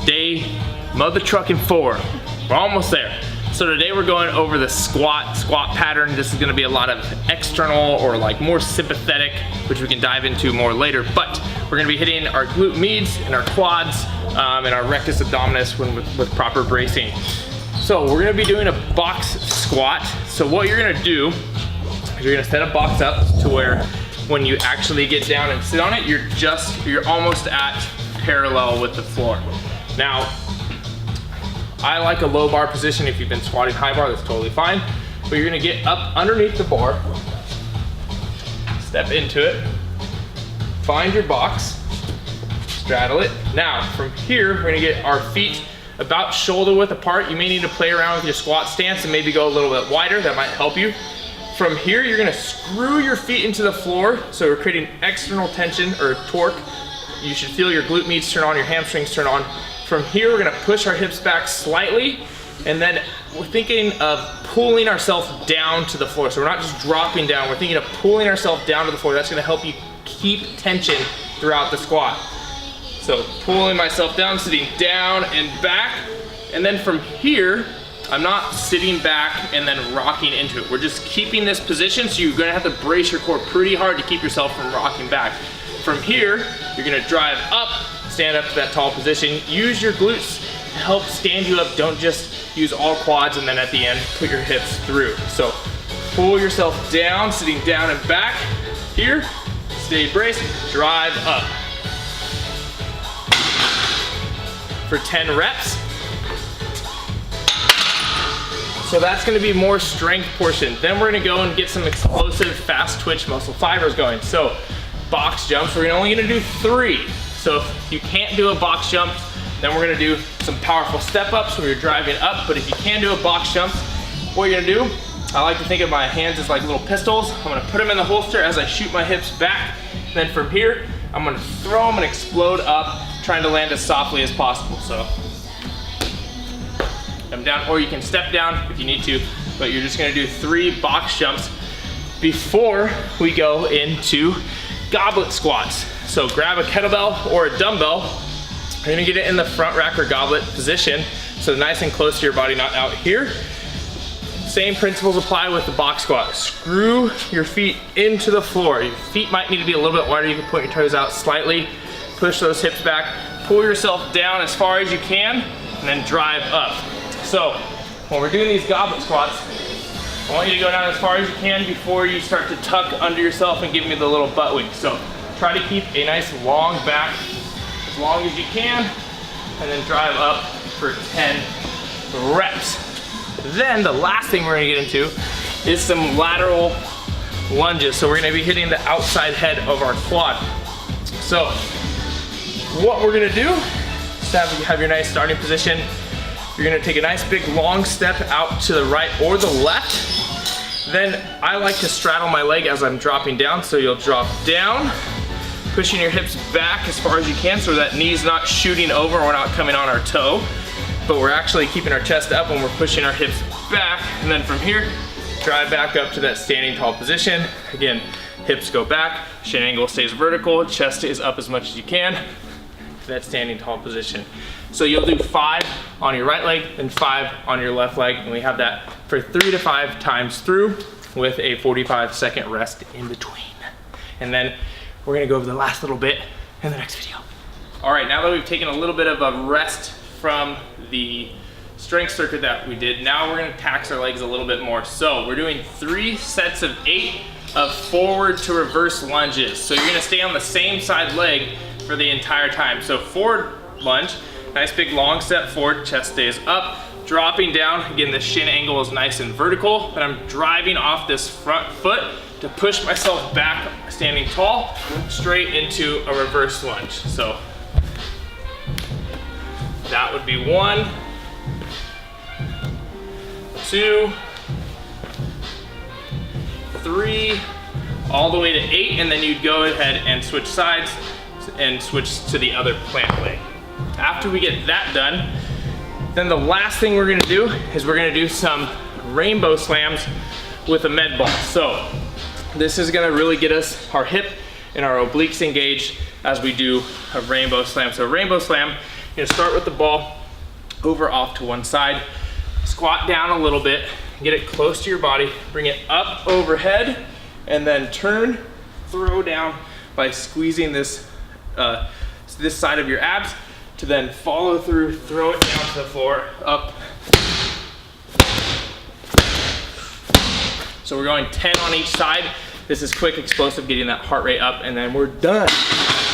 day, mother trucking forward. We're almost there. So today we're going over the squat pattern. This is gonna be a lot of external or like more sympathetic, which we can dive into more later, but we're gonna be hitting our glute medius and our quads and our rectus abdominis with proper bracing. So we're gonna be doing a box squat. So what you're gonna do is you're gonna set a box up to where when you actually get down and sit on it, you're almost at parallel with the floor. Now, I like a low bar position. If you've been squatting high bar, that's totally fine. But you're gonna get up underneath the bar, step into it, find your box, straddle it. Now, from here, we're gonna get our feet about shoulder width apart. You may need to play around with your squat stance and maybe go a little bit wider. That might help you. From here, you're gonna screw your feet into the floor. So we're creating external tension or torque. You should feel your glute medius turn on, your hamstrings turn on. From here, we're gonna push our hips back slightly, and then we're thinking of pulling ourselves down to the floor. So we're not just dropping down, we're thinking of pulling ourselves down to the floor. That's gonna help you keep tension throughout the squat. So pulling myself down, sitting down and back, and then from here, I'm not sitting back and then rocking into it. We're just keeping this position, so you're gonna have to brace your core pretty hard to keep yourself from rocking back. From here, you're gonna drive up, stand up to that tall position. Use your glutes to help stand you up. Don't just use all quads and then at the end, put your hips through. So pull yourself down, sitting down and back. Here, stay braced, drive up. For 10 reps. So that's gonna be more strength portion. Then we're gonna go and get some explosive, fast twitch muscle fibers going. So box jumps, we're only gonna do 3. So if you can't do a box jump, then we're gonna do some powerful step ups where you're driving up. But if you can do a box jump, what you're gonna do, I like to think of my hands as like little pistols. I'm gonna put them in the holster as I shoot my hips back. Then from here, I'm gonna throw them and explode up, trying to land as softly as possible. So come down, or you can step down if you need to, but you're just gonna do 3 box jumps before we go into goblet squats. So grab a kettlebell or a dumbbell. You're gonna get it in the front rack or goblet position, so nice and close to your body, not out here. Same principles apply with the box squat. Screw your feet into the floor. Your feet might need to be a little bit wider. You can point your toes out slightly, push those hips back, pull yourself down as far as you can, and then drive up. So when we're doing these goblet squats, I want you to go down as far as you can before you start to tuck under yourself and give me the little butt wink. So try to keep a nice long back as long as you can, and then drive up for 10 reps. Then the last thing we're gonna get into is some lateral lunges. So we're gonna be hitting the outside head of our quad. So what we're gonna do is have your nice starting position. You're gonna take a nice big long step out to the right or the left. Then I like to straddle my leg as I'm dropping down. So you'll drop down, pushing your hips back as far as you can so that knee's not shooting over, we're not coming on our toe, but we're actually keeping our chest up when we're pushing our hips back. And then from here, drive back up to that standing tall position. Again, hips go back, shin angle stays vertical, chest is up as much as you can to that standing tall position. So you'll do 5 on your right leg and 5 on your left leg, and we have that for 3 to 5 times through with a 45-second rest in between. And then we're gonna go over the last little bit in the next video. All right, now that we've taken a little bit of a rest from the strength circuit that we did, now we're gonna tax our legs a little bit more. So we're doing 3 sets of 8 of forward to reverse lunges. So you're gonna stay on the same side leg for the entire time. So forward lunge, nice big long step forward, chest stays up, dropping down. Again, the shin angle is nice and vertical, but I'm driving off this front foot to push myself back, standing tall, straight into a reverse lunge. So that would be 1, 2, 3, all the way to 8, and then you'd go ahead and switch sides and switch to the other plant leg. After we get that done, then the last thing we're gonna do is we're gonna do some rainbow slams with a med ball. So this is gonna really get us our hip and our obliques engaged as we do a rainbow slam. So rainbow slam You're gonna start with the ball over off to one side, squat down a little bit, get it close to your body, bring it up overhead, and then turn, throw down by squeezing this, this side of your abs to then follow through, throw it down to the floor, up. So we're going 10 on each side. This is quick, explosive, getting that heart rate up, and then we're done.